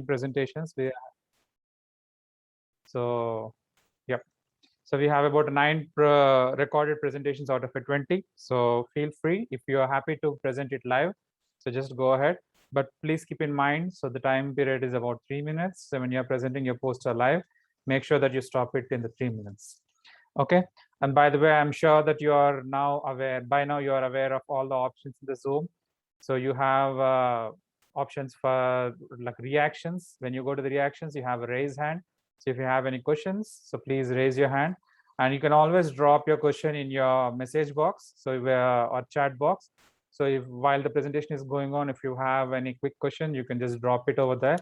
presentations. So we have about 9 recorded presentations out of a 20. So feel free if you are happy to present it live. So just go ahead. But please keep in mind, so the time period is about 3 minutes. So when you're presenting your poster live, make sure that you stop it in the 3 minutes. Okay. And by the way, I'm sure that you are now aware, by now you are aware of all the options in the Zoom. So you have options for like reactions. When you go to the reactions, you have a raise hand. So if you have any questions, so please raise your hand. And you can always drop your question in your message box, so or chat box. So if while the presentation is going on, if you have any quick question, you can just drop it over there.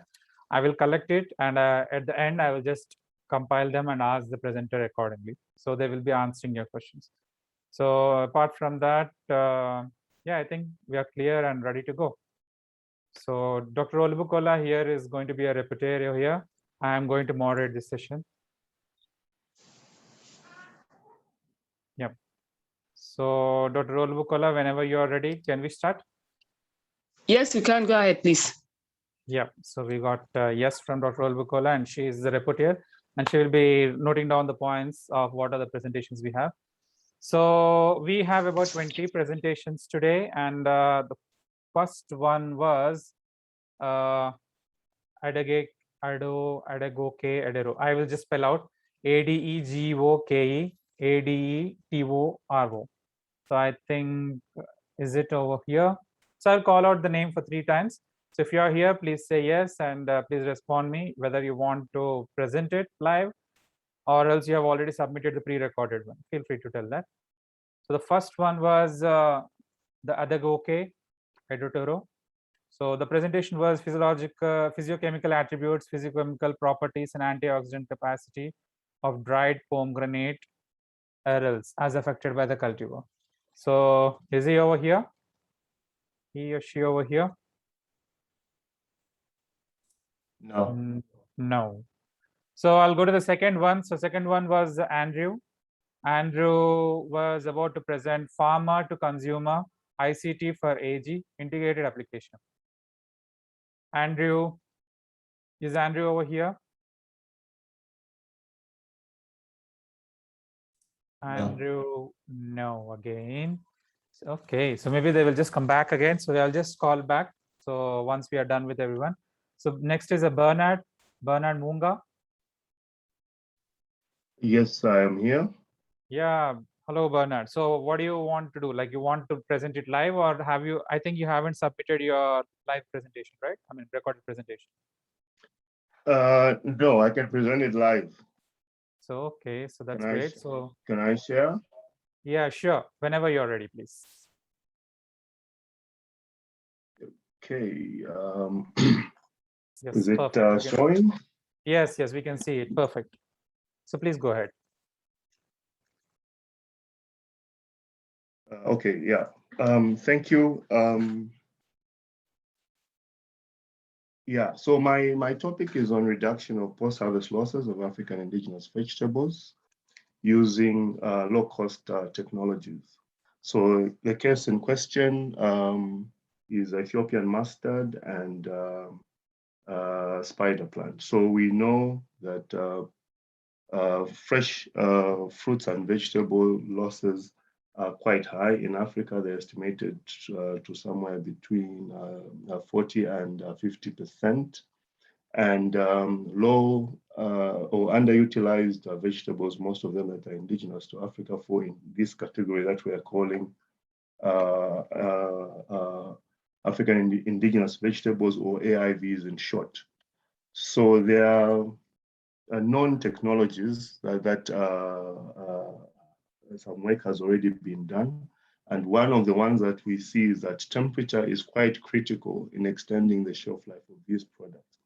I will collect it, and at the end, I will just compile them and ask the presenter accordingly. So they will be answering your questions. So apart from that, yeah, I think we are clear and ready to go. So Dr. Olubukola here is going to be a repetitor here. I am going to moderate this session. Yep. So Dr. Olubukola, whenever you are ready, can we start? Yes, you can go ahead, please. Yeah, so we got yes from Dr. Olubukola, and she is the rapporteur, and she will be noting down the points of what are the presentations we have. So we have about 20 presentations today, and the first one was Adegoke Adero. I will just spell out Adegoke Adetoro. So I think, is it over here? So I'll call out the name for 3 times. So if you are here, please say yes, and please respond me whether you want to present it live or else you have already submitted the pre-recorded one. Feel free to tell that. So the first one was the Adegoke Adetoro. So the presentation was physiochemical attributes, physiochemical properties, and antioxidant capacity of dried pomegranate arils as affected by the cultivar. So is he over here? He or she over here? No. No. So I'll go to the second one. So second one was Andrew. Andrew was about to present farmer to consumer ICT for AG integrated application. Andrew, is Andrew over here? Andrew, no again. Okay, so maybe they will just come back again. So I'll just call back. So once we are done with everyone. So next is a Bernard Munga. Yes, I am here. Yeah, hello Bernard. So what do you want to do? Like you want to present it live, or have you, I think you haven't submitted your live presentation, right? I mean, recorded presentation. No, I can present it live. So, okay, so that's great. So can I share? Yeah, sure. Whenever you're ready, please. Okay. Yes, is it showing? Yes, we can see it. Perfect. So please go ahead. Okay, yeah. Thank you. Yeah, so my topic is on reduction of post-harvest losses of African indigenous vegetables using low-cost technologies. So the case in question is Ethiopian mustard and spider plant. So we know that fresh fruits and vegetable losses are quite high in Africa. They're estimated to somewhere between 40 and 50%. And low or underutilized vegetables, most of them that are indigenous to Africa, fall in this category that we are calling African indigenous vegetables, or AIVs in short. So there are known technologies that some work has already been done. And one of the ones that we see is that temperature is quite critical in extending the shelf life of these products.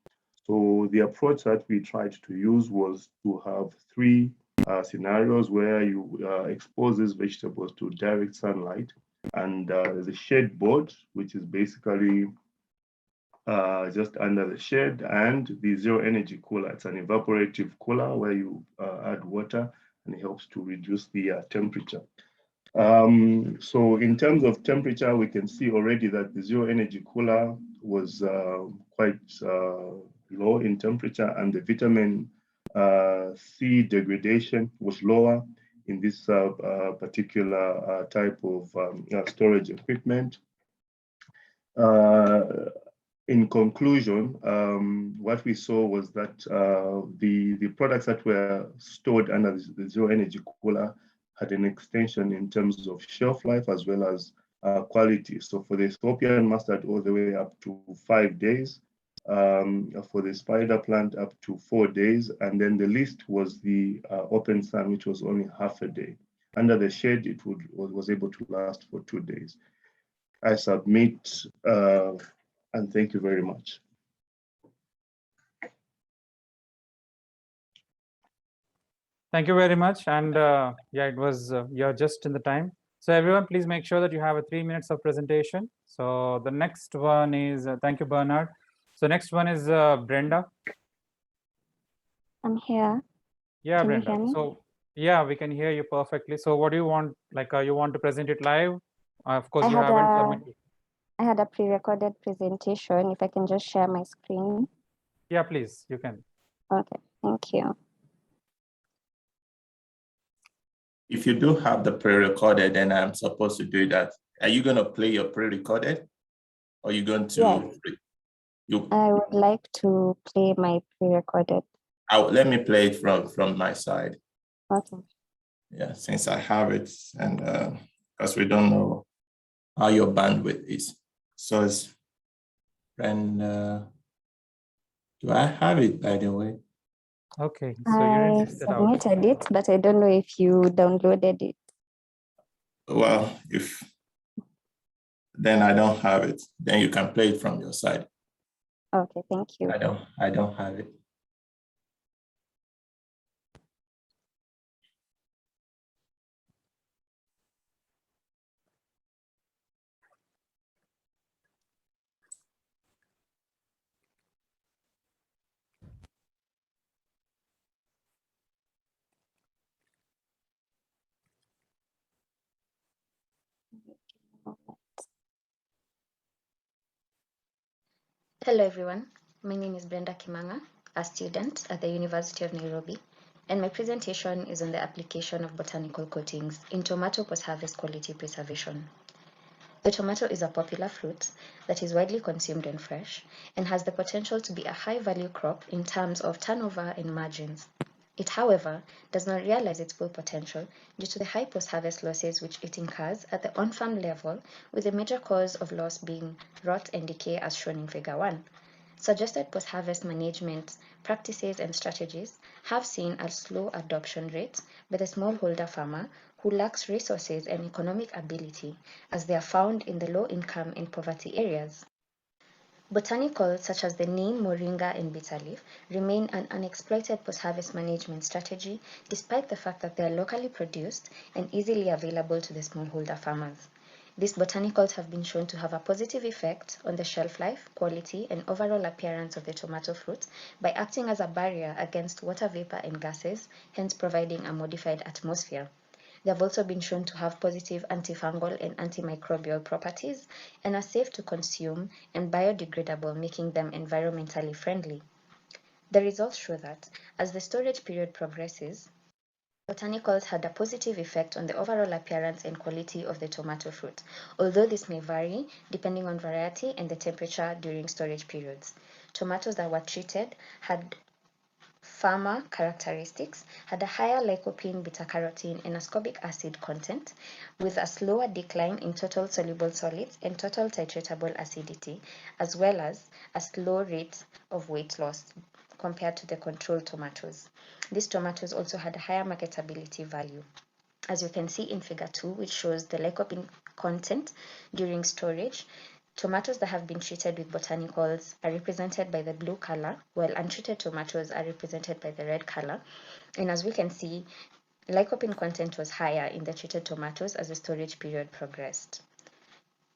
So the approach that we tried to use was to have 3 scenarios where you expose these vegetables to direct sunlight, and there's a shade board, which is basically just under the shade, and the zero energy cooler. It's an evaporative cooler where you add water, and it helps to reduce the temperature. So in terms of temperature, we can see already that the zero energy cooler was quite low in temperature, and the vitamin C degradation was lower in this particular type of storage equipment. In conclusion, what we saw was that the products that were stored under the zero energy cooler had an extension in terms of shelf life as well as quality. So for the Ethiopian mustard, all the way up to 5 days. For the spider plant, up to 4 days. And then the least was the open sun, which was only half a day. Under the shade, it was able to last for 2 days. I submit, and thank you very much. Thank you very much. And yeah, it was, you're just in the time. So everyone, please make sure that you have 3 minutes of presentation. So the next one is, thank you, Bernard. So next one is Brenda. I'm here. Yeah, Can you Brenda. hear me? So yeah, we can hear you perfectly. So what do you want? Like, you want to present it live? Of course, you haven't submitted. I had a pre-recorded presentation. If I can just share my screen. Yeah, please, you can. Okay, thank you. If you do have the pre-recorded, then I'm supposed to do that. Are you going to play your pre-recorded? Or are you going to? Yes. I would like to play my pre-recorded. Let me play it from my side. Okay. Yeah, since I have it, and because we don't know how your bandwidth is. So it's, and do I have it, by the way? Okay, so you submitted it, but I don't know if you downloaded it. Well, then I don't have it. Then you can play it from your side. Okay, thank you. I don't have it. Hello everyone, my name is Brenda Kimanga, a student at the University of Nairobi, and my presentation is on the application of botanical coatings in tomato post-harvest quality preservation. The tomato is a popular fruit that is widely consumed when fresh and has the potential to be a high-value crop in terms of turnover and margins. It, however, does not realize its full potential due to the high post-harvest losses which it incurs at the on-farm level, with the major cause of loss being rot and decay as shown in Figure 1. Suggested post-harvest management practices and strategies have seen a slow adoption rate by the smallholder farmer who lacks resources and economic ability, as they are found in the low-income and poverty areas. Botanicals such as the neem, moringa, and bitterleaf remain an unexploited post-harvest management strategy despite the fact that they are locally produced and easily available to the smallholder farmers. These botanicals have been shown to have a positive effect on the shelf life, quality, and overall appearance of the tomato fruit by acting as a barrier against water vapor and gases, hence providing a modified atmosphere. They have also been shown to have positive antifungal and antimicrobial properties and are safe to consume and biodegradable, making them environmentally friendly. The results show that as the storage period progresses, botanicals had a positive effect on the overall appearance and quality of the tomato fruit, although this may vary depending on variety and the temperature during storage periods. Tomatoes that were treated had farmer characteristics, had a higher lycopene, beta-carotene, and ascorbic acid content, with a slower decline in total soluble solids and total titratable acidity, as well as a slow rate of weight loss compared to the control tomatoes. These tomatoes also had a higher marketability value. As you can see in Figure 2, which shows the lycopene content during storage, tomatoes that have been treated with botanicals are represented by the blue color, while untreated tomatoes are represented by the red color. And as we can see, lycopene content was higher in the treated tomatoes as the storage period progressed.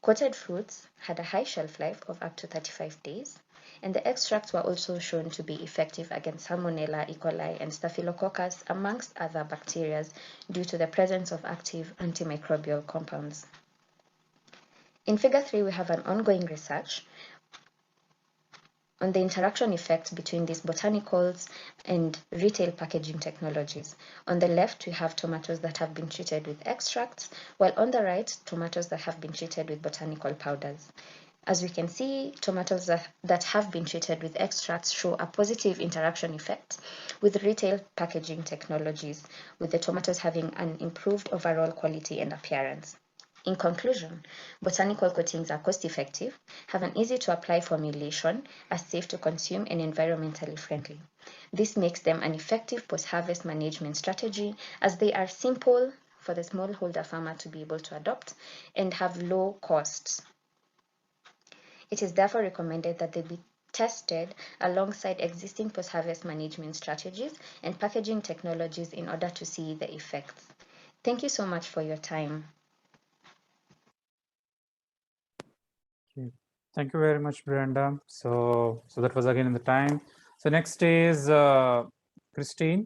Coated fruits had a high shelf life of up to 35 days, and the extracts were also shown to be effective against Salmonella, E. coli, and Staphylococcus, amongst other bacteria, due to the presence of active antimicrobial compounds. In Figure 3, we have an ongoing research on the interaction effects between these botanicals and retail packaging technologies. On the left, we have tomatoes that have been treated with extracts, while on the right, tomatoes that have been treated with botanical powders. As we can see, tomatoes that have been treated with extracts show a positive interaction effect with retail packaging technologies, with the tomatoes having an improved overall quality and appearance. In conclusion, botanical coatings are cost-effective, have an easy-to-apply formulation, are safe to consume, and environmentally friendly. This makes them an effective post-harvest management strategy, as they are simple for the smallholder farmer to be able to adopt and have low costs. It is therefore recommended that they be tested alongside existing post-harvest management strategies and packaging technologies in order to see the effects. Thank you so much for your time. Thank you very much, Brenda. So that was again in the time. So next is Christine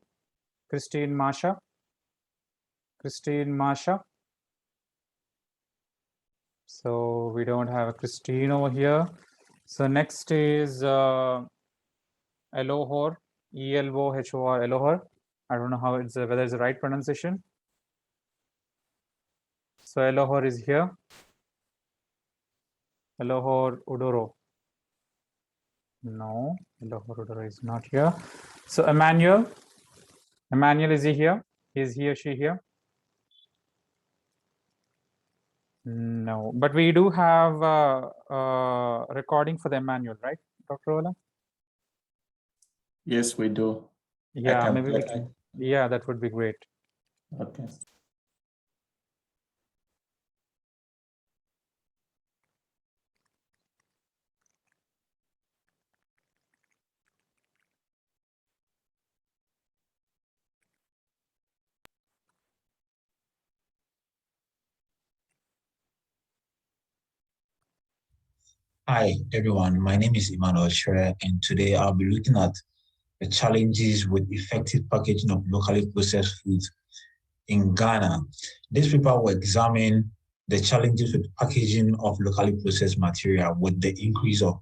Masha. Christine Masha. So we don't have a Christine over here. So next is Elohor, Elohor, Elohor. I don't know how it's whether it's the right pronunciation. So Elohor is here. Elohor Udoro. No, Elohor Udoro is not here. So Emmanuel is he here? Is he or she here? No, but we do have a recording for the Emmanuel, right, Dr. Ola? Yes, we do. Yeah, maybe we can. Yeah, that would be great. Okay. Hi, everyone. My name is Emmanuel Shere, and today I'll be looking at the challenges with effective packaging of locally processed foods in Ghana. This paper will examine the challenges with packaging of locally processed material with the increase of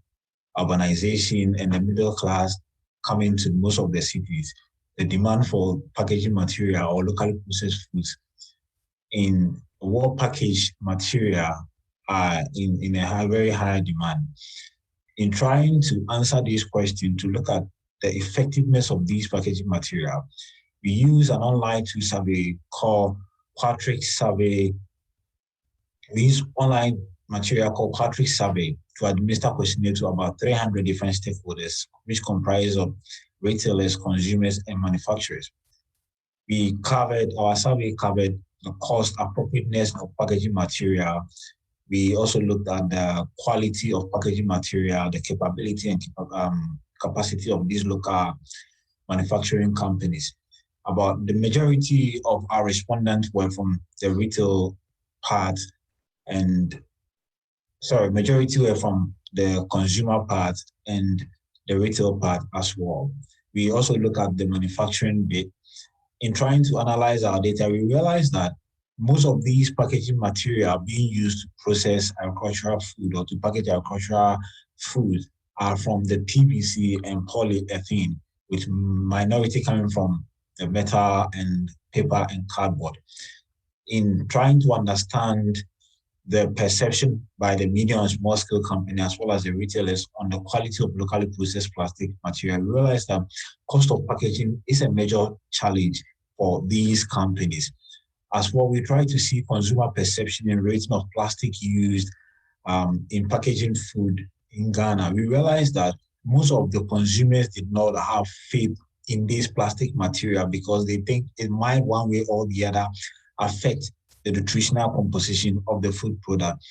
urbanization and the middle class coming to most of the cities. The demand for packaging material or locally processed foods in raw packaged material are in a very high demand. In trying to answer this question, to look at the effectiveness of these packaging material, we use an online tool survey called Patrick Survey. We use online material called Patrick Survey to administer questionnaire to about 300 different stakeholders, which comprise of retailers, consumers, and manufacturers. Our survey covered the cost appropriateness of packaging material. We also looked at the quality of packaging material, the capability and capacity of these local manufacturing companies. About the majority of our respondents were from the retail part, majority were from the consumer part and the retail part as well. We also look at the manufacturing bit. In trying to analyze our data, we realized that most of these packaging material being used to process agricultural food or to package agricultural food are from the PVC and polyethylene, with minority coming from the metal and paper and cardboard. In trying to understand the perception by the medium and small scale company as well as the retailers on the quality of locally processed plastic material, we realized that cost of packaging is a major challenge for these companies. As well, we try to see consumer perception and rating of plastic used in packaging food in Ghana. We realized that most of the consumers did not have faith in this plastic material because they think it might one way or the other affect the nutritional composition of the food product.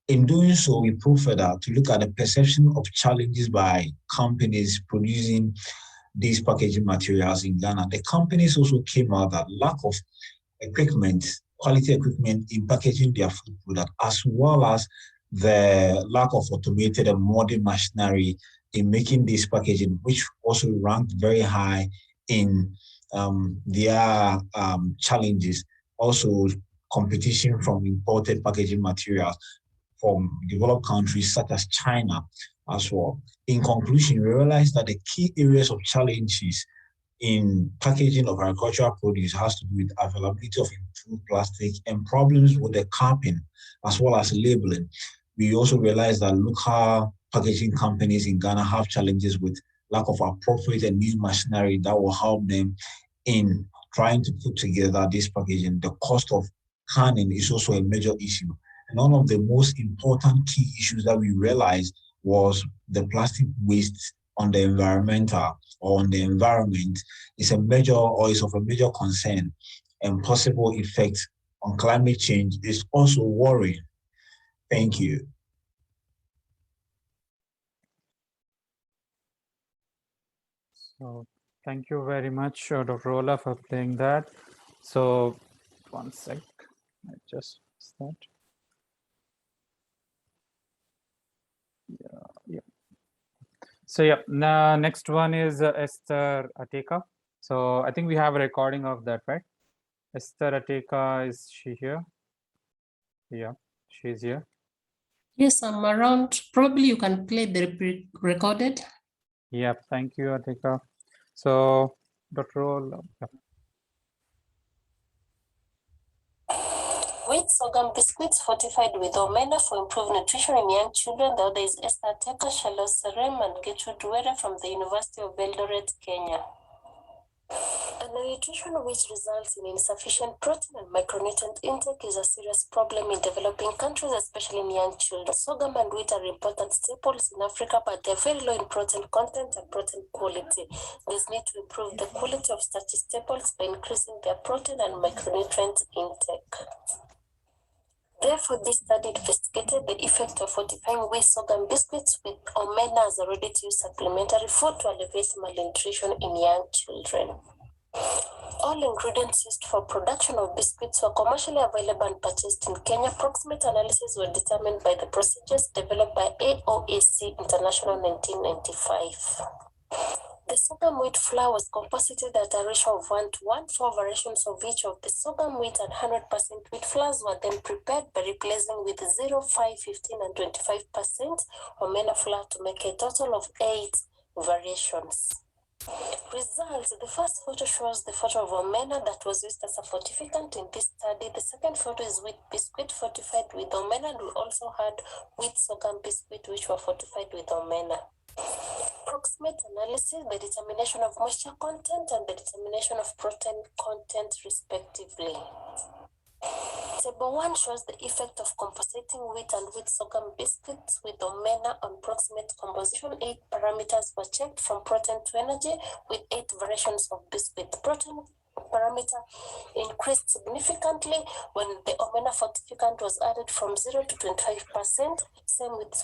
In doing so, we proved further to look at the perception of challenges by companies producing these packaging materials in Ghana. The companies also came out that lack of equipment, quality equipment in packaging their food product, as well as the lack of automated and modern machinery in making this packaging, which also ranked very high in their challenges. Also, competition from imported packaging materials. from developed countries such as China as well. In conclusion, we realized that the key areas of challenges in packaging of agricultural produce has to do with availability of improved plastic and problems with the capping as well as labeling. We also realized that local packaging companies in Ghana have challenges with lack of appropriate and new machinery that will help them in trying to put together this packaging. The cost of canning is also a major issue. And one of the most important key issues that we realized was the plastic waste on the environmental or on the environment is a major or is of a major concern, and possible effects on climate change is also worrying. Thank you. So thank you very much, Dr. Ola, for playing that. So one sec, I just missed that. Yeah. So yeah, next one is Esther Ateka. So I think we have a recording of that, right? Esther Ateka, is she here? Yeah, she's here. Yes, I'm around. Probably you can play the recorded. Yeah, thank you, Ateka. So Dr. Ola. Yeah. Wheat sorghum biscuits fortified with omena for improved nutrition in young children. The other is Esther Ateka, Charlotte Serem, and Gertrude Duere from the University of Eldoret, Kenya. Malnutrition, which results in insufficient protein and micronutrient intake, is a serious problem in developing countries, especially in young children. Sorghum and wheat are important staples in Africa, but they're very low in protein content and protein quality. There's need to improve the quality of starchy staples by increasing their protein and micronutrient intake. Therefore, this study investigated the effect of fortifying wheat sorghum biscuits with omena as a ready-to-use supplementary food to alleviate malnutrition in young children. All ingredients used for production of biscuits were commercially available and purchased in Kenya. Approximate analyses were determined by the procedures developed by AOAC International 1995. The sorghum wheat flour was composited at a ratio of 1:1. 4 variations of each of the sorghum wheat and 100% wheat flours were then prepared by replacing with 0, 5, 15, and 25% omena flour to make a total of 8 variations. Results. The first photo shows the photo of omena that was used as a fortificant in this study. The second photo is wheat biscuit fortified with omena, and we also had wheat sorghum biscuit which were fortified with omena. Approximate analysis, the determination of moisture content and the determination of protein content respectively. Table 1 shows the effect of compositing wheat and wheat sorghum biscuits with omena on proximate composition. 8 parameters were checked from protein to energy with 8 variations of biscuit. Protein parameter increased significantly when the omena fortificant was added from 0 to 25%. Same with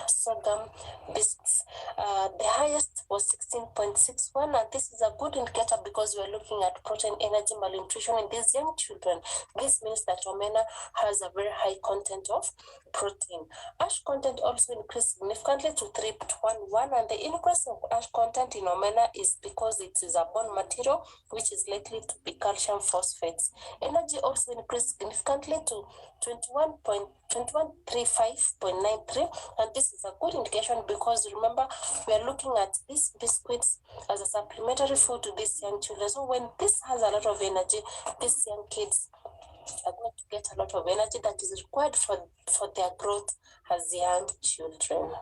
sorghum biscuits. The highest was 16.61, and this is a good indicator because we are looking at protein energy malnutrition in these young children. This means that omena has a very high content of protein. Ash content also increased significantly to 3.11, and the increase of ash content in omena is because it is a bone material which is likely to be calcium phosphates. Energy also increased significantly to 2135.93, and this is a good indication because remember we are looking at these biscuits as a supplementary food to these young children. So when this has a lot of energy, these young kids are going to get a lot of energy that is required for their growth as young children.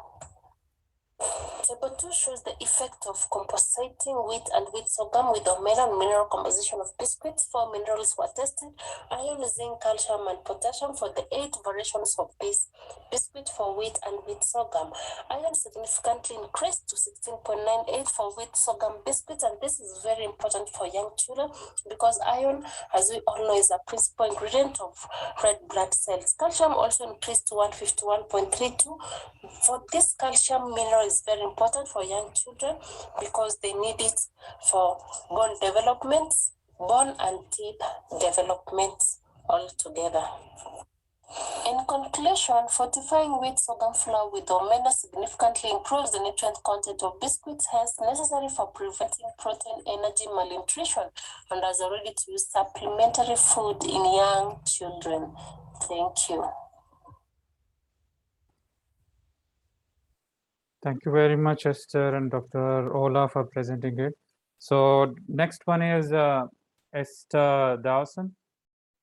Table 2 shows the effect of compositing wheat and wheat sorghum with omena and mineral composition of biscuits. 4 minerals were tested: iron, zinc, calcium, and potassium for the 8 variations of this biscuit for wheat and wheat sorghum. Iron significantly increased to 16.98 for wheat sorghum biscuits, and this is very important for young children because iron, as we all know, is a principal ingredient of red blood cells. Calcium also increased to 151.32. For this calcium mineral is very important for young children because they need it for bone development, bone and teeth development all together. In conclusion, fortifying wheat sorghum flour with omena significantly improves the nutrient content of biscuits, hence necessary for preventing protein energy malnutrition and as a ready-to-use supplementary food in young children. Thank you. Thank you very much, Esther and Dr. Ola, for presenting it. So next one is Esther Dawson.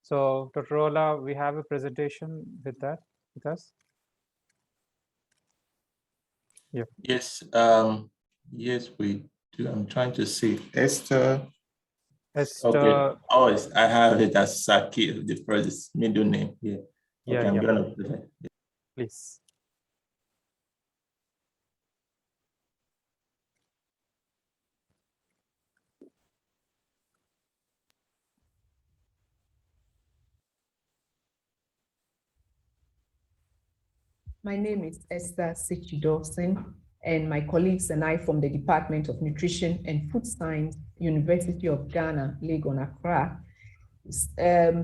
So Dr. Ola, we have a presentation with us. Yeah. Yes, yes, we do. I'm trying to see. Esther. Esther. Okay. Oh, I have it as Saki, the first middle name. Yeah. Yeah, okay, I'm yeah. gonna put it. Please. My name is Esther Dawson, and my colleagues and I from the Department of Nutrition and Food Science, University of Ghana, Legon, Accra,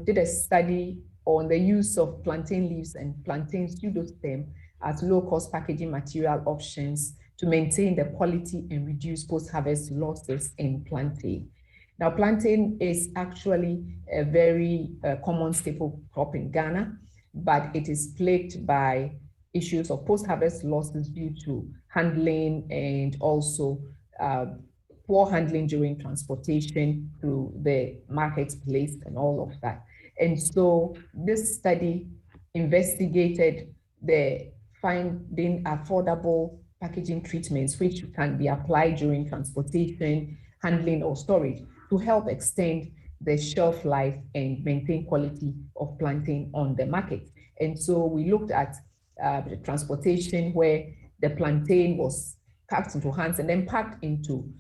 did a study on the use of plantain leaves and plantain pseudostem as low-cost packaging material options to maintain the quality and reduce post-harvest losses in plantain. Now, plantain is actually a very common staple crop in Ghana, but it is plagued by issues of post-harvest losses due to handling and also poor handling during transportation to the marketplace and all of that. And so this study investigated the finding affordable packaging treatments which can be applied during transportation, handling, or storage to help extend the shelf life and maintain quality of plantain on the market. And so we looked at the transportation where the plantain was packed into hands and then packed into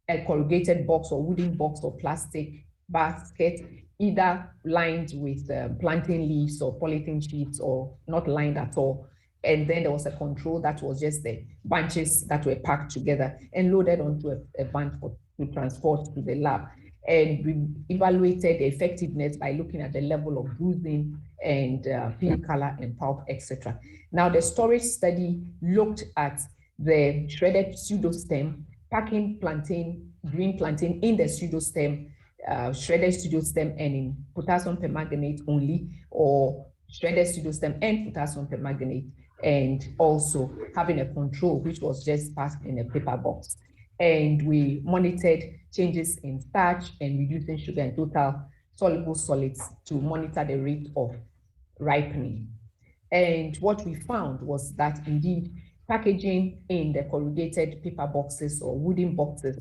a corrugated box or wooden box or plastic basket, either lined with plantain leaves or polythene sheets or not lined at all. And then there was a control that was just the bunches that were packed together and loaded onto a van to transport to the lab. And we evaluated the effectiveness by looking at the level of bruising and peel color and pulp, etc. Now, the storage study looked at the shredded pseudostem, packing plantain, green plantain in the pseudostem, shredded pseudostem and in potassium permanganate only, or shredded pseudostem and potassium permanganate, and also having a control which was just packed in a paper box. And we monitored changes in starch and reducing sugar and total soluble solids to monitor the rate of ripening. And what we found was that indeed packaging in the corrugated paper boxes or wooden boxes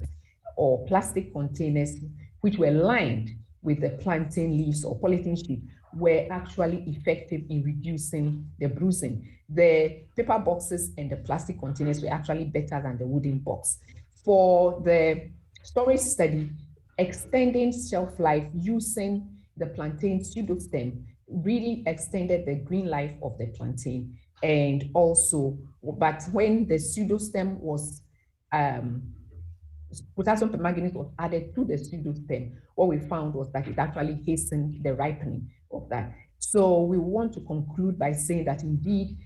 or plastic containers which were lined with the plantain leaves or polythene sheet were actually effective in reducing the bruising. The paper boxes and the plastic containers were actually better than the wooden box. For the storage study, extending shelf life using the plantain pseudostem really extended the green life of the plantain. And also, but when the pseudostem was potassium permanganate was added to the pseudostem, what we found was that it actually hastened the ripening of that. So we want to conclude by saying that indeed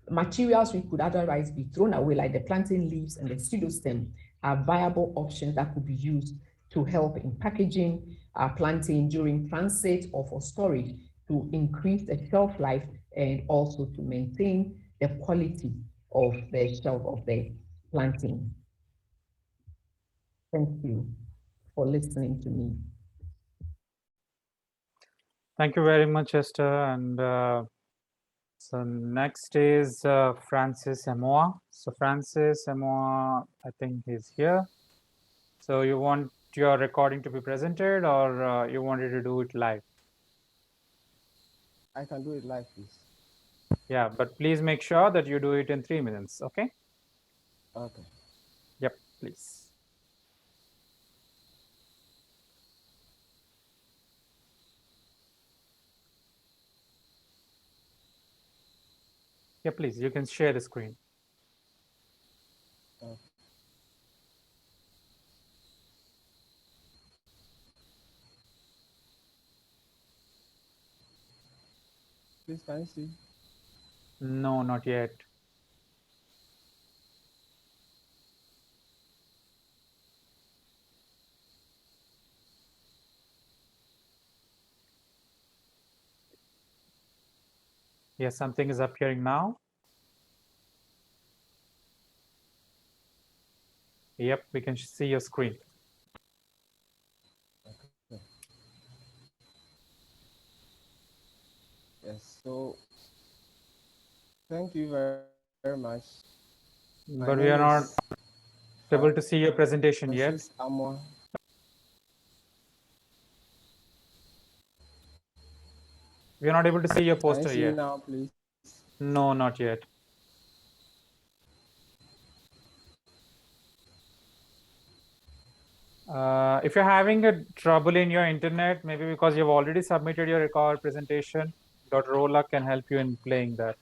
materials we could otherwise be thrown away, like the plantain leaves and the pseudostem, are viable options that could be used to help in packaging plantain during transit or for storage to increase the shelf life and also to maintain the quality of the shelf of the plantain. Thank you for listening to me. Thank you very much, Esther. And so next is Francis Emoa. So Francis Emoa, I think he's here. So you want your recording to be presented, or you wanted to do it live? I can do it live, please. Yeah, but please make sure that you do it in 3 minutes, okay? Okay. Yep, please. Yeah, please, you can share the screen. Okay. Please, can you see? No, not yet. Yes, something is appearing now. Yep, we can see your screen. Okay. Yes, so thank you very much. But we are not able to see your presentation yet. Amor. We are not able to see your poster Can you see yet. now, please? No, not yet. If you're having a trouble in your internet, maybe because you've already submitted your record presentation, Dr. Ola can help you in playing that.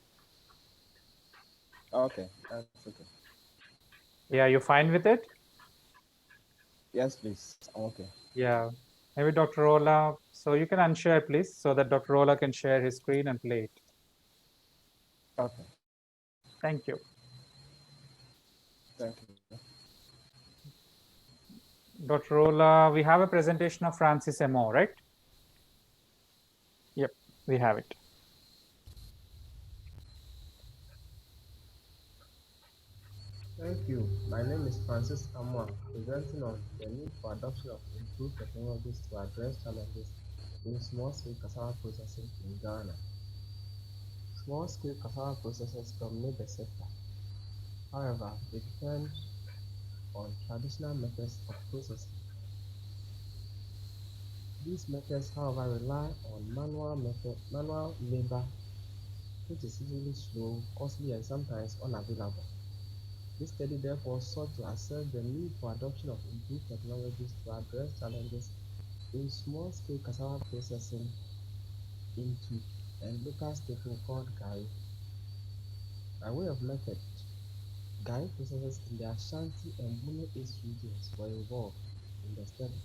Okay, that's okay. Yeah, you fine with it? Yes, please. Okay. Yeah, maybe Dr. Ola. So you can unshare, please, so that Dr. Ola can share his screen and play it. Okay. Thank you. Thank you. Dr. Ola, we have a presentation of Francis MO, right? Yep, we have it. Thank you. My name is Francis Amwa, presenting on the need for adoption of improved technologies to address challenges in small-scale cassava processing in Ghana. Small-scale cassava processors dominate the sector. However, they depend on traditional methods of processing. These methods, however, rely on manual labor, which is usually slow, costly, and sometimes unavailable. This study therefore sought to assess the need for adoption of improved technologies to address challenges in small-scale cassava processing into a local staple called Gari. By way of method, Gari processors in the Ashanti and Bono East regions were involved in the study,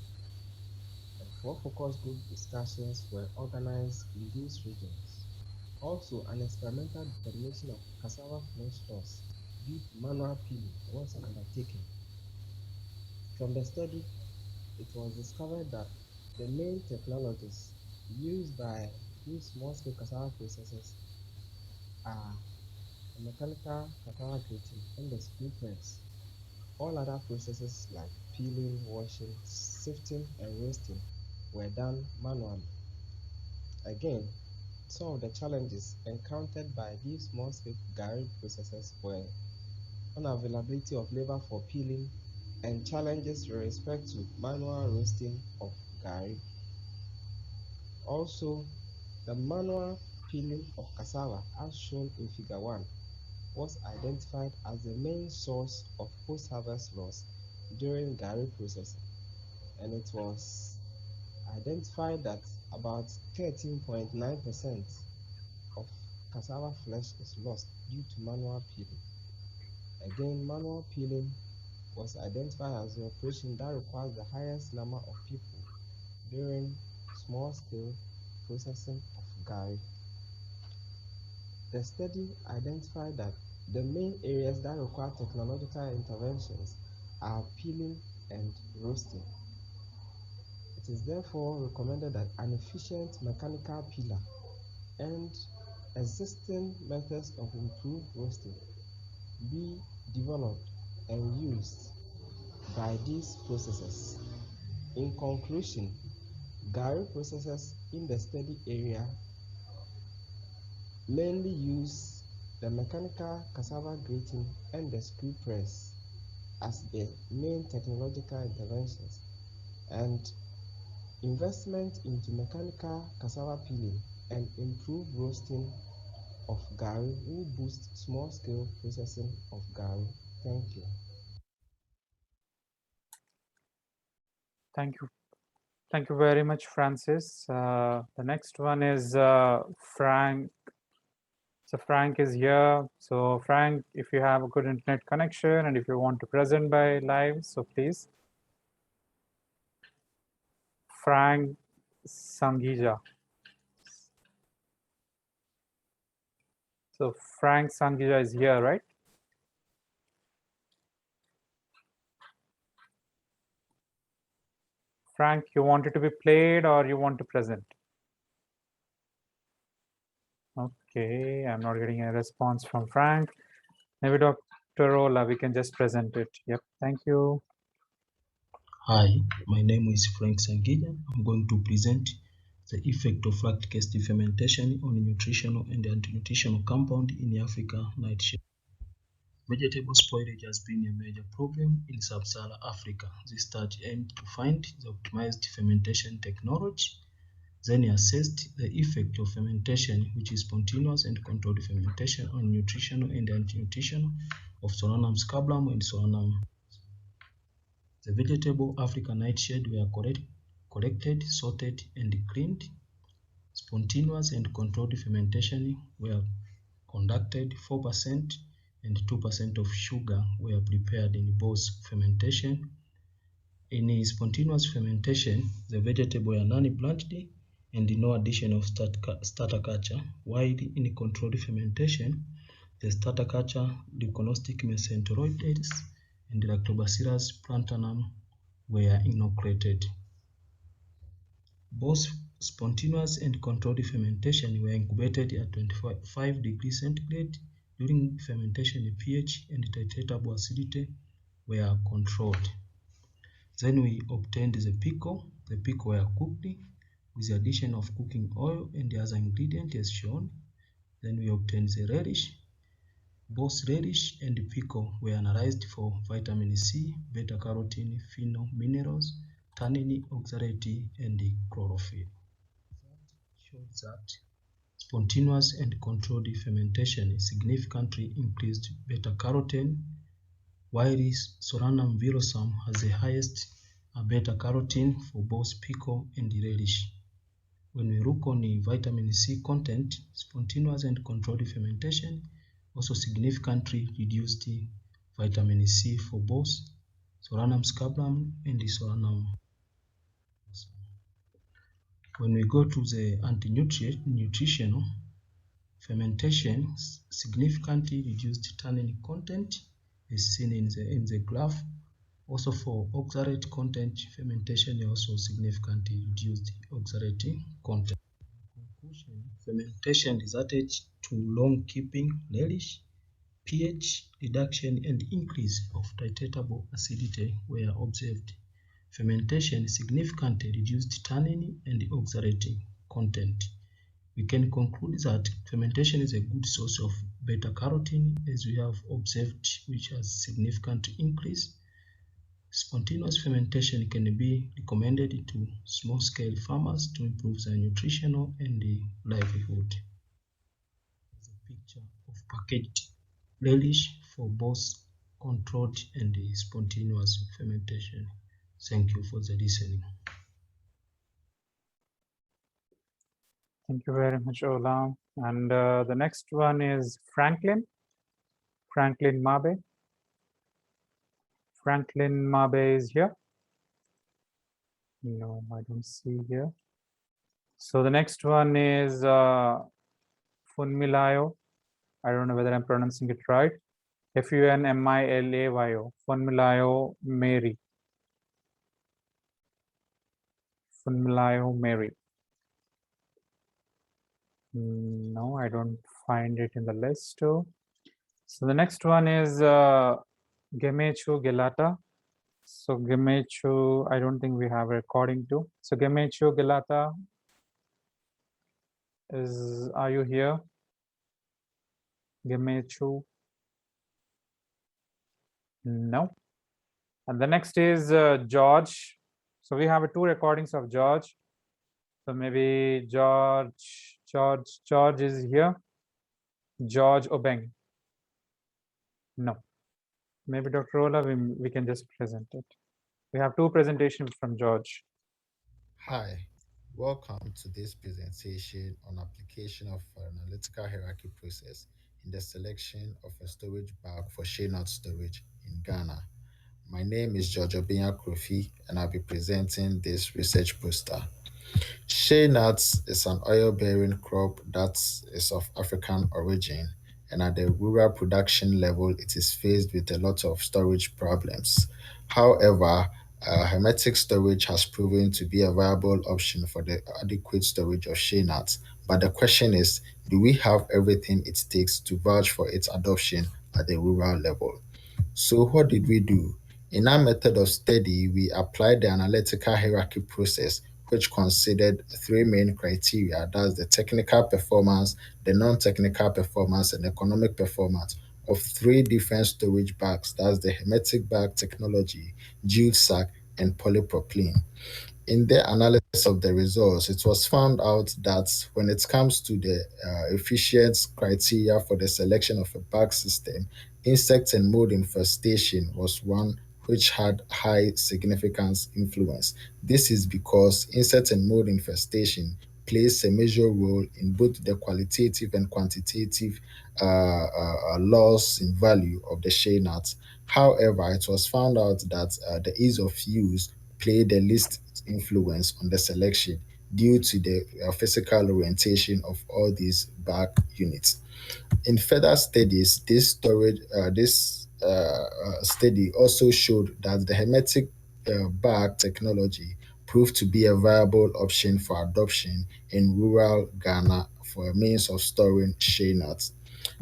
and 4 focus group discussions were organized in these regions. Also, an experimental determination of cassava flesh loss due to manual peeling was undertaken. From the study, it was discovered that the main technologies used by these small-scale cassava processors are the mechanical cassava grating and the screw press. All other processes like peeling, washing, sifting, and roasting were done manually. Again, some of the challenges encountered by these small-scale Gari processors were unavailability of labor for peeling and challenges with respect to manual roasting of Gari. Also, the manual peeling of cassava, as shown in Figure 1, was identified as the main source of post-harvest loss during Gari processing, and it was identified that about 13.9% of cassava flesh is lost due to manual peeling. Again, manual peeling was identified as the operation that requires the highest number of people during small-scale processing of Gari. The study identified that the main areas that require technological interventions are peeling and roasting. It is therefore recommended that an efficient mechanical peeler and existing methods of improved roasting be developed and used by these processors. In conclusion, Gari processors in the study area mainly use the mechanical cassava grating and the screw press as the main technological interventions, and investment into mechanical cassava peeling and improved roasting of Gari will boost small-scale processing of Gari. Thank you. Thank you. Thank you very much, Francis. The next one is Frank. So Frank is here. So Frank, if you have a good internet connection and if you want to present by live, so please. Frank Sangija. So Frank Sangija is here, right? Frank, you want it to be played or you want to present? Okay, I'm not getting a response from Frank. Maybe Dr. Ola, we can just present it. Yep, thank you. Hi, my name is Frank Sangija. I'm going to present the effect of lactic acid fermentation on nutritional and anti-nutritional compound in Africa nightshade. Vegetable spoilage has been a major problem in sub-Saharan Africa. This study aimed to find the optimized fermentation technology, then assessed the effect of fermentation, which is spontaneous and controlled fermentation, on nutritional and anti-nutritional of Solanum scabrum and Solanum. The vegetable African nightshade were collected, sorted, and cleaned. Spontaneous and controlled fermentation were conducted. 4% and 2% of sugar were prepared in both fermentation. In spontaneous fermentation, the vegetable were non-blanched and no addition of starter culture, while in controlled fermentation, the starter culture, leuconostic mesenteroides, and Lactobacillus plantarum were inoculated. Both spontaneous and controlled fermentation were incubated at 25 degrees centigrade. During fermentation, the pH and titratable acidity were controlled. Then we obtained the pickle. The pickle were cooked with the addition of cooking oil and the other ingredient as shown. Then we obtained the relish. Both relish and pickle were analyzed for vitamin C, beta carotene, phenol, minerals, tannin, oxalate, and chlorophyll. Shows that spontaneous and controlled fermentation significantly increased beta carotene, while Solanum villosum has the highest beta carotene for both pickle and relish. When we look on the vitamin C content, spontaneous and controlled fermentation also significantly reduced the vitamin C for both Solanum scabrum and the Solanum. When we go to the anti-nutritional, fermentation significantly reduced tannin content, as seen in the graph. Also for oxalate content, fermentation also significantly reduced oxalate content. In conclusion, fermentation resulted to long-keeping relish, pH reduction, and increase of titratable acidity were observed. Fermentation significantly reduced tannin and oxalate content. We can conclude that fermentation is a good source of beta carotene, as we have observed, which has significantly increased. Spontaneous fermentation can be recommended to small-scale farmers to improve their nutritional and livelihood. There's a picture of packaged relish for both controlled and spontaneous fermentation. Thank you for the listening. Thank you very much, Ola. And the next one is Franklin Mabe. Franklin Mabe is here. No, I don't see here. So the next one is Funmilayo. I don't know whether I'm pronouncing it right. Funmilayo, Funmilayo Mary. Funmilayo Mary. No, I don't find it in the list too. So the next one is Gemechu Gelata. So Gemechu, I don't think we have a recording too. So Gemechu Gelata, are you here? Gemechu? No. And the next is George. So we have two recordings of George. So maybe George is here. George Obeng. No. Maybe Dr. Ola, we can just present it. We have two presentations from George. Hi, welcome to this presentation on application of an analytical hierarchy process in the selection of a storage bag for shea nut storage in Ghana. My name is George Obinya Krofi, and I'll be presenting this research poster. Shea nuts is an oil-bearing crop that is of African origin, and at the rural production level, it is faced with a lot of storage problems. However, hermetic storage has proven to be a viable option for the adequate storage of shea nuts. But the question is, do we have everything it takes to vouch for its adoption at the rural level? So what did we do? In our method of study, we applied the analytical hierarchy process, which considered three main criteria. That's the technical performance, the non-technical performance, and economic performance of three different storage bags. That's the hermetic bag technology, jute sack, and polypropylene. In their analysis of the results, it was found out that when it comes to the efficient criteria for the selection of a bag system, insect and mold infestation was one which had high significance influence. This is because insect and mold infestation plays a major role in both the qualitative and quantitative loss in value of the shea nuts. However, it was found out that the ease of use played the least influence on the selection due to the physical orientation of all these bag units. In further studies, this study also showed that the hermetic bag technology proved to be a viable option for adoption in rural Ghana for a means of storing shea nuts.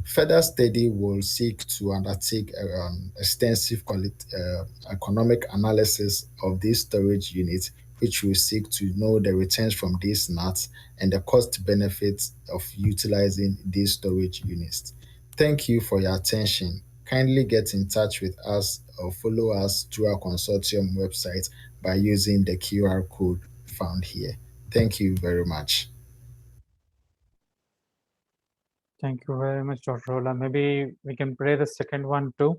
Further study will seek to undertake extensive economic analysis of these storage units, which will seek to know the returns from these nuts and the cost benefits of utilizing these storage units. Thank you for your attention. Kindly get in touch with us or follow us through our consortium website by using the QR code found here. Thank you very much. Thank you very much, Dr. Ola. Maybe we can play the second one too.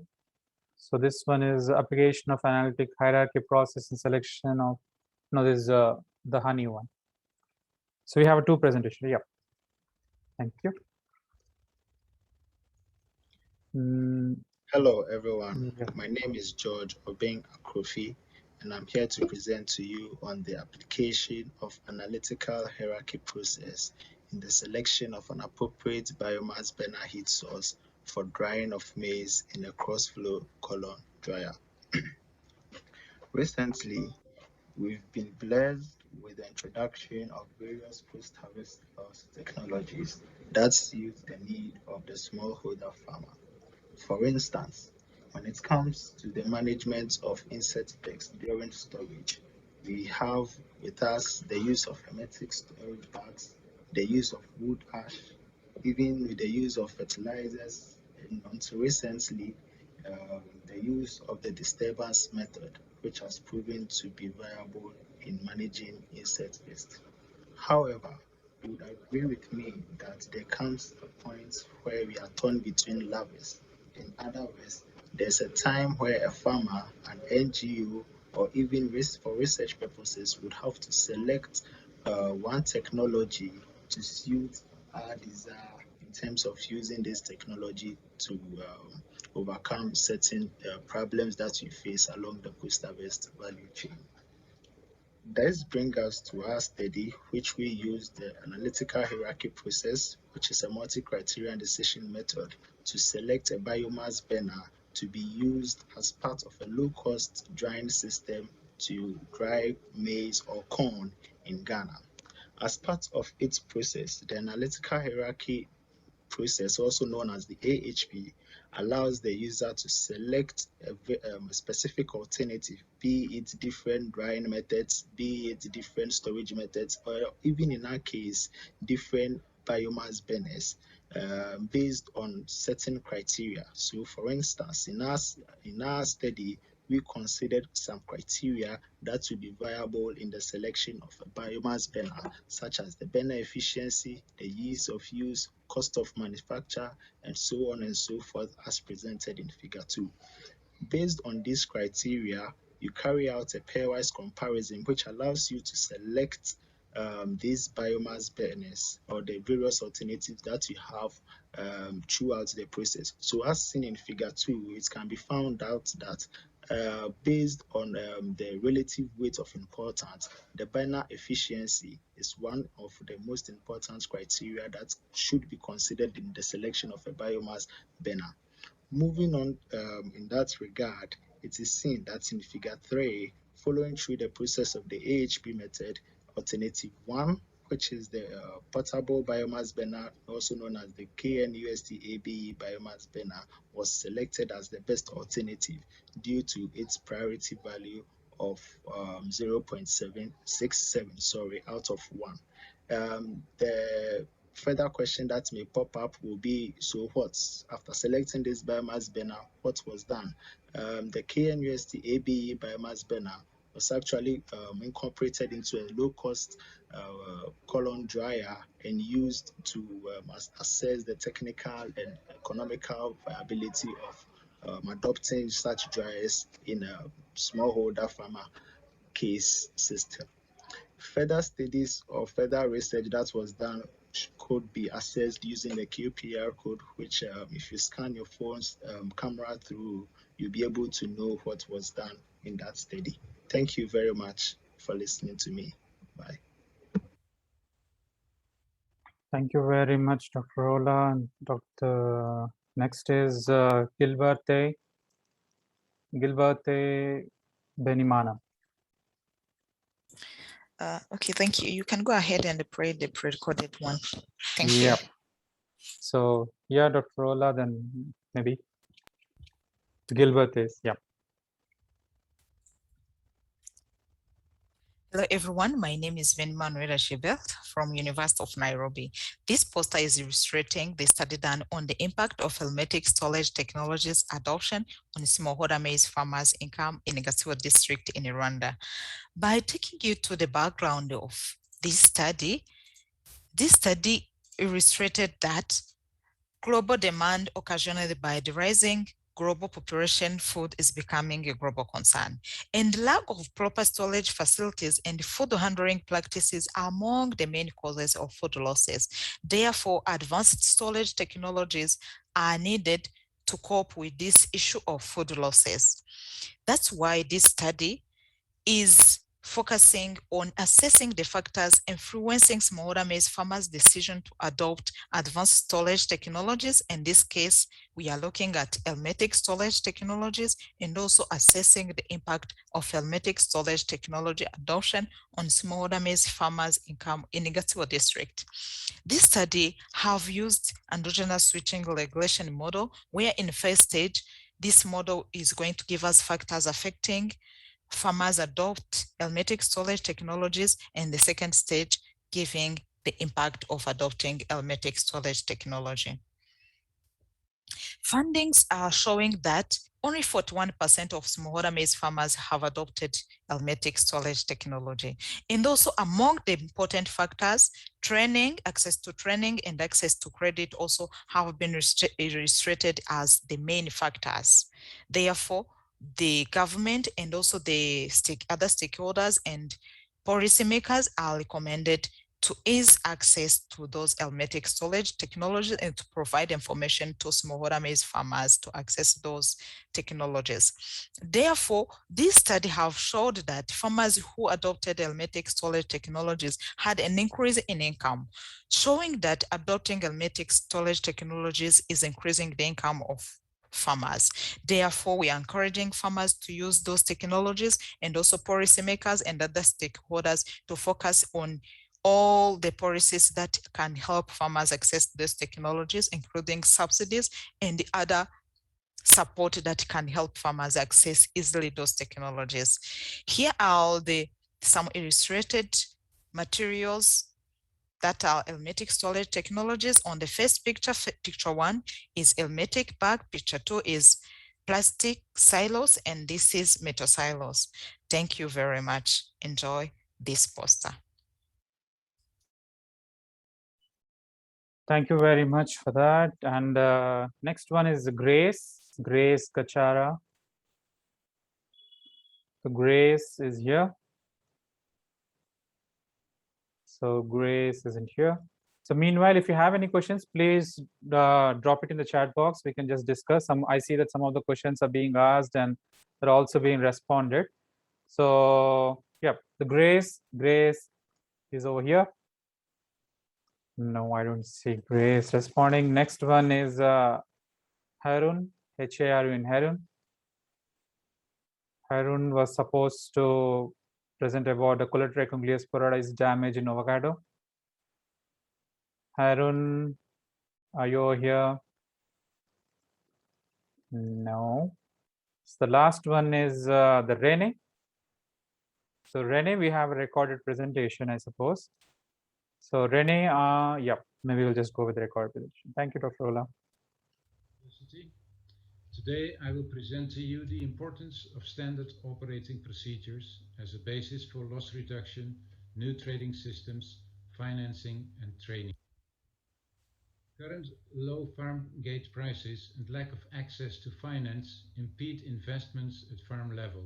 So this one is application of analytic hierarchy process and selection of, no, this is the honey one. So we have a two presentation. Yeah. Thank you. Hello, everyone. Yeah. My name is George Obeng Akrofi, and I'm here to present to you on the application of analytical hierarchy process in the selection of an appropriate biomass burner heat source for drying of maize in a cross-flow column dryer. Recently, we've been blessed with the introduction of various post-harvest loss technologies that suit the need of the smallholder farmer. For instance, when it comes to the management of insect pests during storage, we have with us the use of hermetic storage bags, the use of wood ash, even with the use of fertilizers, and until recently, the use of the disturbance method, which has proven to be viable in managing insect pests. However, you would agree with me that there comes a point where we are torn between lovers. In other words, there's a time where a farmer, an NGO, or even for research purposes would have to select one technology to suit our desire in terms of using this technology to overcome certain problems that we face along the post-harvest value chain. This brings us to our study, which we use the analytical hierarchy process, which is a multi-criterion decision method, to select a biomass burner to be used as part of a low-cost drying system to dry maize or corn in Ghana. As part of its process, the analytical hierarchy process, also known as the AHP, allows the user to select a specific alternative, be it different drying methods, be it different storage methods, or even in our case, different biomass burners based on certain criteria. So for instance, in our study, we considered some criteria that would be viable in the selection of a biomass burner, such as the burner efficiency, the ease of use, cost of manufacture, and so on and so forth, as presented in Figure 2. Based on these criteria, you carry out a pairwise comparison, which allows you to select these biomass burners or the various alternatives that you have throughout the process. So as seen in Figure 2, it can be found out that based on the relative weight of importance, the burner efficiency is one of the most important criteria that should be considered in the selection of a biomass burner. Moving on in that regard, it is seen that in Figure 3, following through the process of the AHP method, alternative 1 which is the portable biomass burner, also known as the KNUST-ABE biomass burner, was selected as the best alternative due to its priority value of 0.767 out of 1. The further question that may pop up will be, so what? After selecting this biomass burner, what was done? The KNUST-ABE biomass burner was actually incorporated into a low-cost column dryer and used to assess the technical and economical viability of adopting such dryers in a smallholder farmer case system. Further studies or further research that was done could be assessed using the QPR code, which if you scan your phone's camera through, you'll be able to know what was done in that study. Thank you very much for listening to me. Bye. Thank you very much, Dr. Ola. And Dr. Next is Gilberte Benimana. Okay, thank you. You can go ahead and play the pre-recorded one. Thank you. Yep. So yeah, Dr. Ola, then maybe Gilbert is, yeah. Hello everyone, my name is Manuela Shebelt from University of Nairobi. This poster is illustrating the study done on the impact of hermetic storage technologies adoption on smallholder maize farmers' income in Gatsibo district in Rwanda. By taking you to the background of this study illustrated that global demand occasioned by the rising global population food is becoming a global concern, and lack of proper storage facilities and food handling practices are among the main causes of food losses. Therefore, advanced storage technologies are needed to cope with this issue of food losses. That's why this study is focusing on assessing the factors influencing smallholder maize farmers' decision to adopt advanced storage technologies. In this case, we are looking at hermetic storage technologies and also assessing the impact of hermetic storage technology adoption on smallholder maize farmers' income in Gatsibo district. This study have used endogenous switching regulation model, where in the first stage, this model is going to give us factors affecting farmers adopt hermetic storage technologies, and the second stage giving the impact of adopting hermetic storage technology. Findings are showing that only 41% of smallholder maize farmers have adopted hermetic storage technology. And also among the important factors, training, access to training and access to credit also have been restricted as the main factors. Therefore, the government and also the other stakeholders and policymakers are recommended to ease access to those hermetic storage technologies and to provide information to smallholder maize farmers to access those technologies. Therefore, this study have showed that farmers who adopted hermetic storage technologies had an increase in income, showing that adopting hermetic storage technologies is increasing the income of farmers. Therefore, we are encouraging farmers to use those technologies, and also policymakers and other stakeholders to focus on all the policies that can help farmers access these technologies, including subsidies and the other support that can help farmers access easily those technologies. Here are some illustrated materials that are hermetic storage technologies. On the first picture, picture 1 is hermetic bag, picture 2 is plastic silos, and this is metal silos. Thank you very much. Enjoy this poster. Thank you very much for that. And next one is Grace Kachara. So Grace is here. So Grace isn't here. So meanwhile, if you have any questions, please drop it in the chat box. We can just discuss. I see that some of the questions are being asked and they're also being responded. So yeah, the Grace is over here. No, I don't see Grace responding. Next one is Harun, Harun. Harun was supposed to present about the Coleotrichum gliosporidis damage in avocado. Harun, are you here? No. So the last one is the Rene. So Rene, we have a recorded presentation, I suppose. So Rene, yeah, maybe we'll just go with the recorded presentation. Thank you, Dr. Ola. Today, I will present to you the importance of standard operating procedures as a basis for loss reduction, new trading systems, financing, and training. Current low farm gate prices and lack of access to finance impede investments at farm level.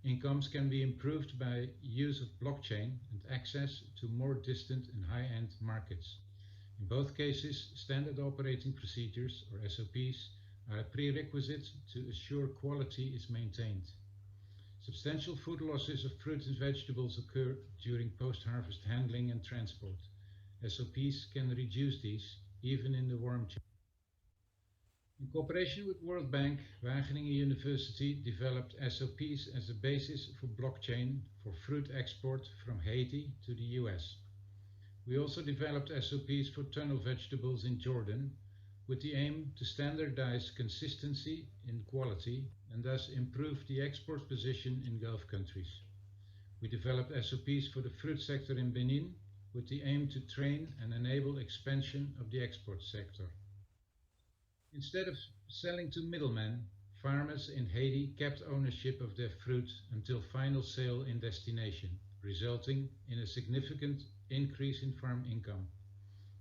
Incomes can be improved by use of blockchain and access to more distant and high-end markets. In both cases, standard operating procedures, or SOPs, are a prerequisite to assure quality is maintained. Substantial food losses of fruit and vegetables occur during post-harvest handling and transport. SOPs can reduce these, even in the warm chain. In cooperation with World Bank, Wageningen University developed SOPs as a basis for blockchain for fruit export from Haiti to the US. We also developed SOPs for tunnel vegetables in Jordan, with the aim to standardize consistency in quality and thus improve the export position in Gulf countries. We developed SOPs for the fruit sector in Benin, with the aim to train and enable expansion of the export sector. Instead of selling to middlemen, farmers in Haiti kept ownership of their fruit until final sale in destination, resulting in a significant increase in farm income.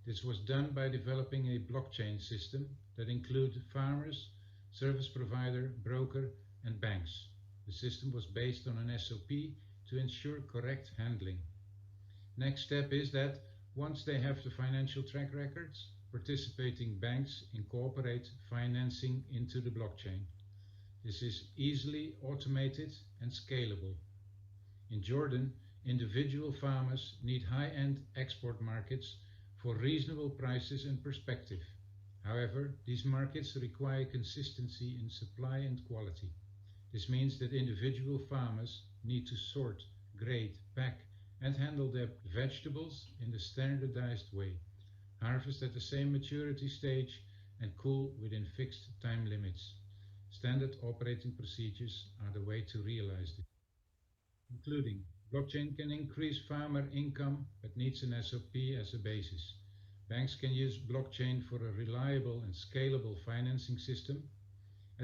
This was done by developing a blockchain system that included farmers, service provider, broker, and banks. The system was based on an SOP to ensure correct handling. Next step is that once they have the financial track records, participating banks incorporate financing into the blockchain. This is easily automated and scalable. In Jordan, individual farmers need high-end export markets for reasonable prices and perspective. However, these markets require consistency in supply and quality. This means that individual farmers need to sort, grade, pack, and handle their vegetables in a standardized way, harvest at the same maturity stage, and cool within fixed time limits. Standard operating procedures are the way to realize this. Including, blockchain can increase farmer income but needs an SOP as a basis. Banks can use blockchain for a reliable and scalable financing system.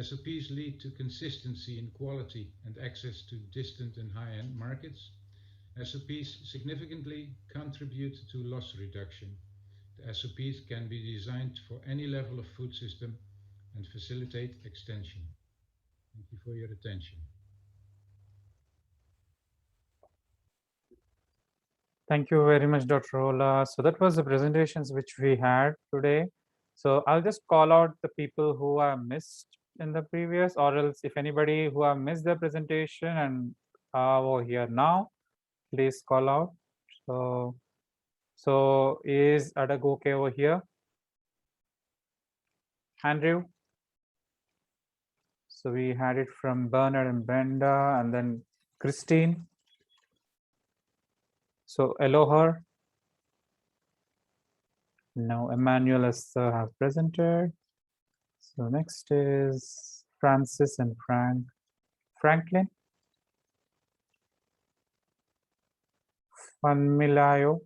SOPs lead to consistency in quality and access to distant and high-end markets. SOPs significantly contribute to loss reduction. The SOPs can be designed for any level of food system and facilitate extension. Thank you for your attention. Thank you very much, Dr. Ola. So that was the presentations which we had today. So I'll just call out the people who are missed in the previous, or else if anybody who have missed the presentation and are over here now, please call out. So is Adagoke over here? Andrew? So we had it from Bernard and Brenda, and then Christine. So Elohor. No, Emmanuel has have presented. So next is Francis and Franklin. Fanmilayo.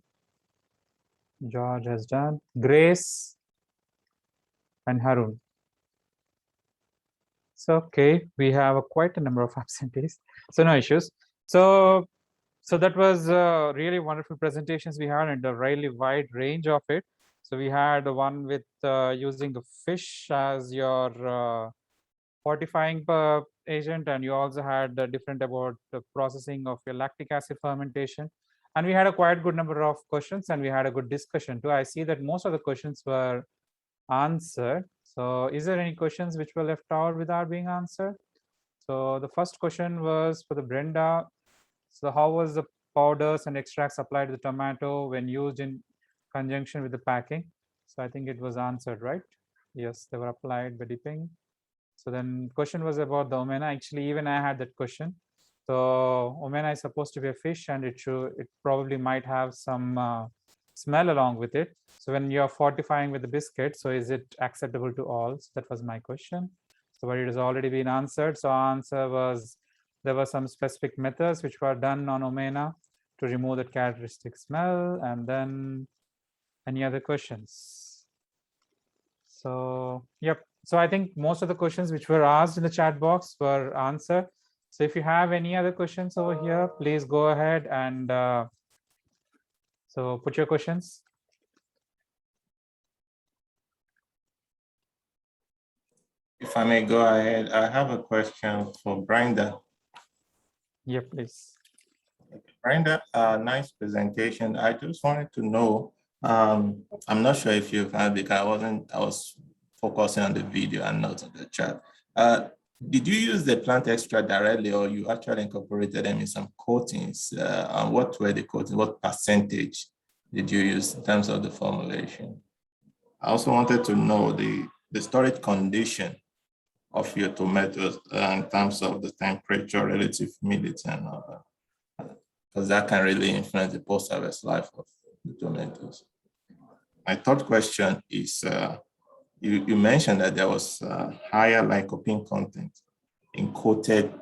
George has done. Grace and Harun. So okay, we have quite a number of absentees, so no issues. So that was really wonderful presentations we had, and a really wide range of it. So we had the one with using the fish as your fortifying agent, and you also had the different about the processing of your lactic acid fermentation. And we had a quite good number of questions, and we had a good discussion too. I see that most of the questions were answered. So is there any questions which were left out without being answered? So the first question was for the Brenda. So how was the powders and extracts applied to the tomato when used in conjunction with the packing? So I think it was answered, right? Yes, they were applied by dipping. So then question was about the omena. Actually, even I had that question. So omena is supposed to be a fish, and it probably might have some smell along with it. So when you're fortifying with the biscuit, so is it acceptable to all? So that was my question. So but it has already been answered. So our answer was there were some specific methods which were done on omena to remove that characteristic smell. And then any other questions? So yep. So I think most of the questions which were asked in the chat box were answered. So if you have any other questions over here, please go ahead and so put your questions. If I may go ahead, I have a question for Brenda. Yeah, please. Brenda, nice presentation. I just wanted to know, I'm not sure if you've had, because I was focusing on the video and not on the chat. Did you use the plant extract directly, or you actually incorporated them in some coatings? And what were the coatings? What percentage did you use in terms of the formulation? I also wanted to know the storage condition of your tomatoes in terms of the temperature, relative humidity, and all that, because that can really influence the post-harvest life of the tomatoes. My third question is, you mentioned that there was higher lycopene content in coated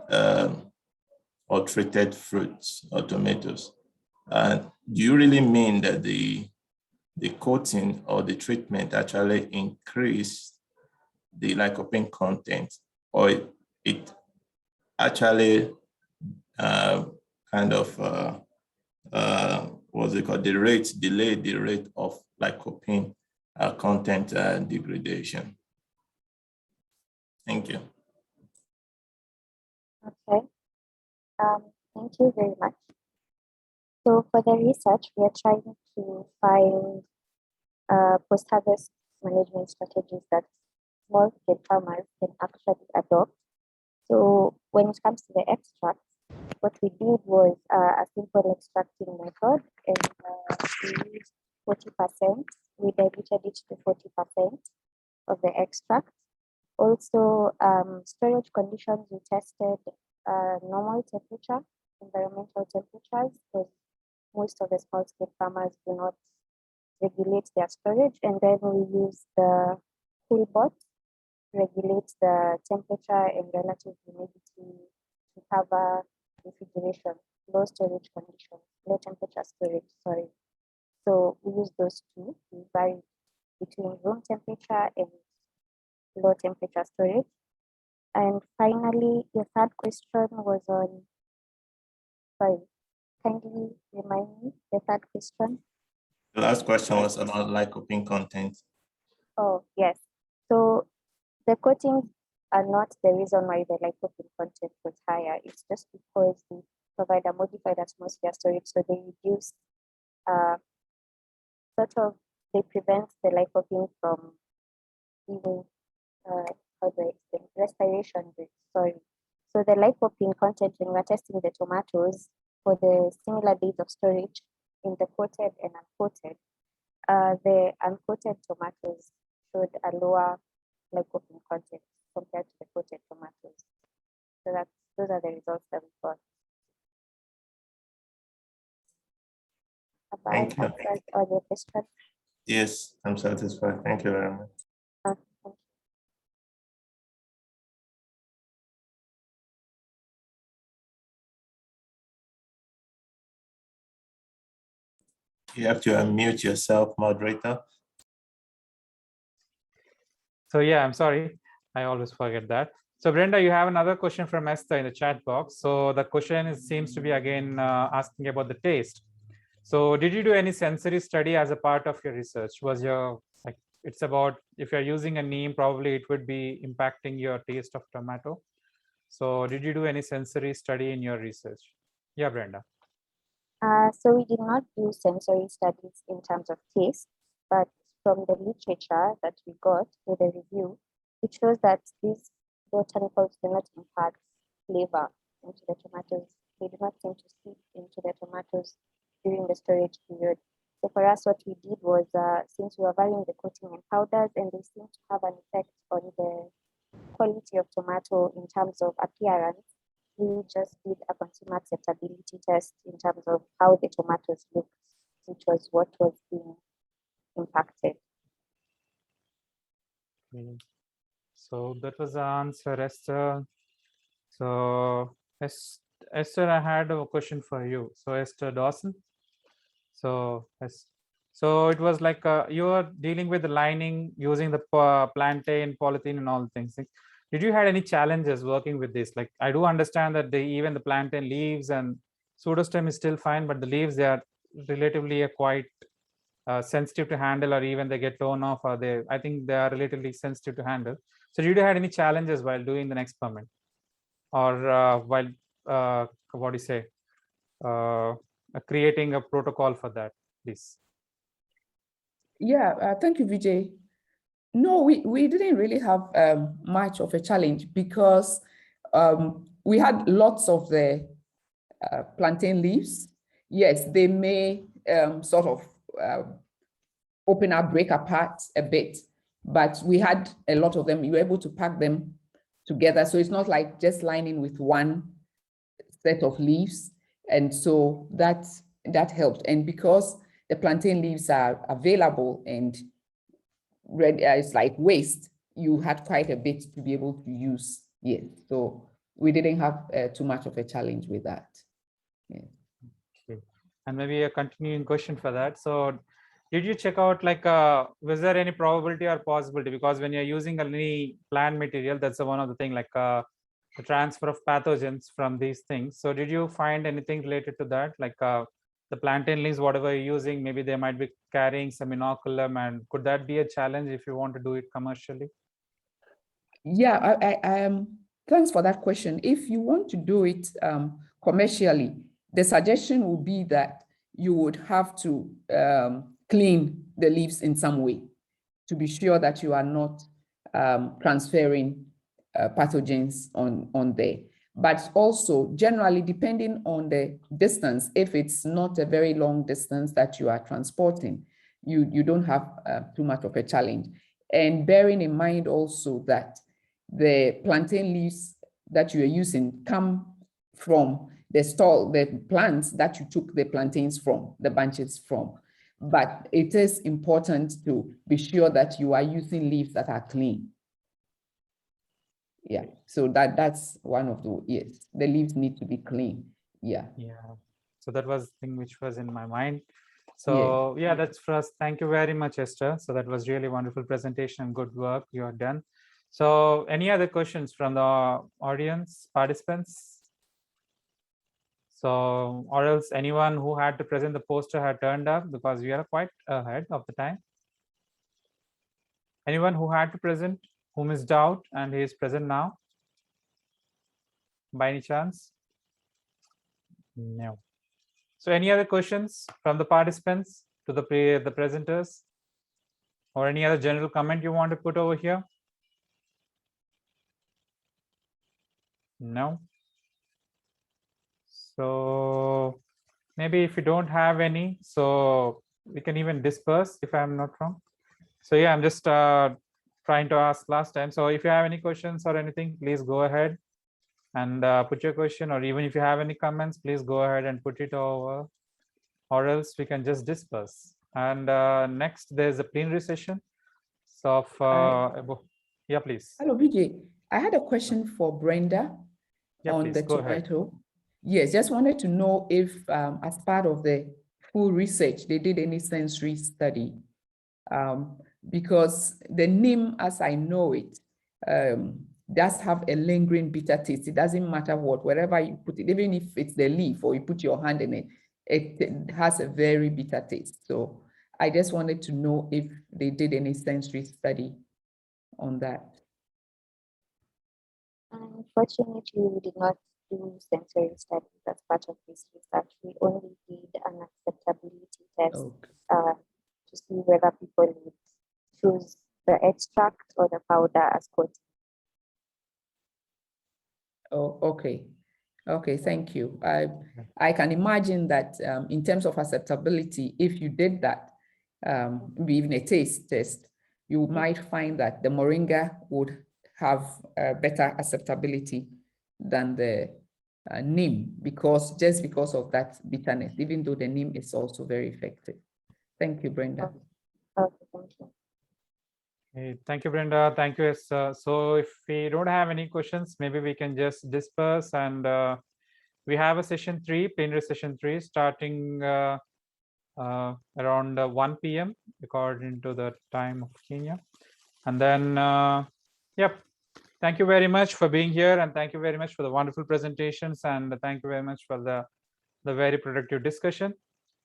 or treated fruits or tomatoes. Do you really mean that the coating or the treatment actually increased the lycopene content, or it actually kind of what's it called, delayed the rate of lycopene content degradation? Thank you. Okay. Thank you very much. So for the research, we are trying to find post-harvest management strategies that small-scale farmers can actually adopt. So when it comes to the extract, what we did was a simple extracting method, and we used 40%. We diluted it to 40% of the extract. Also, storage conditions, we tested normal temperature, environmental temperatures, because most of the small-scale farmers do not regulate their storage, and then we use the cool bot to regulate the temperature and relative humidity to cover refrigeration, low storage conditions, low temperature storage, sorry. So we use those two. We vary between room temperature and low temperature storage. And finally, your third question was on, sorry, kindly remind me the third question. The last question was about lycopene content. Oh, yes. So the coatings are not the reason why the lycopene content was higher. It's just because they provide a modified atmosphere storage, so they reduce, they prevent the lycopene from being, respiration rate, sorry. So the lycopene content, when we're testing the tomatoes for the similar days of storage in the coated and uncoated, the uncoated tomatoes showed a lower lycopene content compared to the coated tomatoes. So those are the results that we got. Have I answered all your questions? Yes, I'm satisfied. Thank you very much. Thank you. You have to unmute yourself, moderator. So yeah, I'm sorry. I always forget that. So Brenda, you have another question from Esther in the chat box. So the question seems to be again asking about the taste. So did you do any sensory study as a part of your research? Was your, like, it's about, if you're using a neem, probably it would be impacting your taste of tomato. So did you do any sensory study in your research? Yeah, Brenda. So we did not do sensory studies in terms of taste, but from the literature that we got with the review, it shows that these botanicals do not impact flavor into the tomatoes. They do not seem to seep into the tomatoes during the storage period. So for us, what we did was, since we were varying the coating and powders, and they seem to have an effect on the quality of tomato in terms of appearance, we just did a consumer acceptability test in terms of how the tomatoes look. which was what was being impacted. So that was the answer, Esther. So Esther, I had a question for you. So Esther Dawson. So so it was like you were dealing with the lining using the plantain, polythene, and all things. Did you had any challenges working with this? Like I do understand that even the plantain leaves and pseudostem is still fine, but the leaves, they are relatively quite sensitive to handle, or even they get torn off, or I think they are relatively sensitive to handle. So did you had any challenges while doing the experiment, or while what do you say, creating a protocol for that, please? Yeah, thank you, Vijay. No, we didn't really have much of a challenge because we had lots of the plantain leaves. Yes, they may sort of open up, break apart a bit, but we had a lot of them. You were able to pack them together. So it's not like just lining with one set of leaves. And so that helped. And because the plantain leaves are available and it's like waste, you had quite a bit to be able to use. Yes, so we didn't have too much of a challenge with that. Yeah. Okay. And maybe a continuing question for that. So did you check out, like, was there any probability or possibility? Because when you're using any plant material, that's one of the thing, like the transfer of pathogens from these things. So did you find anything related to that? Like the plantain leaves, whatever you're using, maybe they might be carrying some inoculum, and could that be a challenge if you want to do it commercially? Yeah, I thanks for that question. If you want to do it commercially, the suggestion would be that you would have to clean the leaves in some way to be sure that you are not transferring pathogens on there. But also, generally, depending on the distance, if it's not a very long distance that you are transporting, you don't have too much of a challenge. And bearing in mind also that the plantain leaves that you are using come from the plants that you took the plantains from, the bunches from. But it is important to be sure that you are using leaves that are clean. Yeah, so that's one of the, yes, the leaves need to be clean. Yeah. Yeah, so that was the thing which was in my mind. So yeah, that's for us. Thank you very much, Esther. So that was really wonderful presentation and good work you have done. So any other questions from the audience participants? So, or else anyone who had to present the poster had turned up, because we are quite ahead of the time. Anyone who had to present, who missed out and he is present now? By any chance? No. So any other questions from the participants to the presenters, or any other general comment you want to put over here? No. So maybe if you don't have any, so we can even disperse, if I'm not wrong. So yeah, I'm just trying to ask last time. So if you have any questions or anything, please go ahead and put your question, or even if you have any comments, please go ahead and put it over, or else we can just disperse. And next, there's a plenary session. So yeah, please. Hello, Vijay. I had a question for Brenda on the tomato. Ahead. Yes, just wanted to know if as part of the full research, they did any sensory study. Because the neem, as I know it, does have a lingering bitter taste. It doesn't matter wherever you put it, even if it's the leaf or you put your hand in it, it has a very bitter taste. So I just wanted to know if they did any sensory study on that. Unfortunately, we did not do sensory studies as part of this research. We only did an acceptability test to see whether people would choose the extract or the powder as coating. Oh, okay. Okay, thank you. I can imagine that in terms of acceptability, if you did that, even a taste test, you might find that the moringa would have better acceptability than the neem, just because of that bitterness, even though the neem is also very effective. Thank you, Brenda. Okay, thank you. Okay, thank you, Brenda. Thank you. So if we don't have any questions, maybe we can just disperse, and we have a session 3, plenary session 3, starting around 1 p.m. according to the time of Kenya. And then, yep, thank you very much for being here, and thank you very much for the wonderful presentations, and thank you very much for the very productive discussion.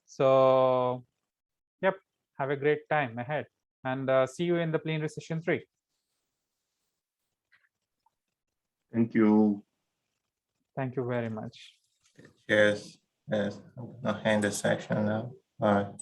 So, yep, have a great time ahead, and see you in the plenary session 3. Thank you. Thank you very much. Yes. I'm gonna end the section now. All right.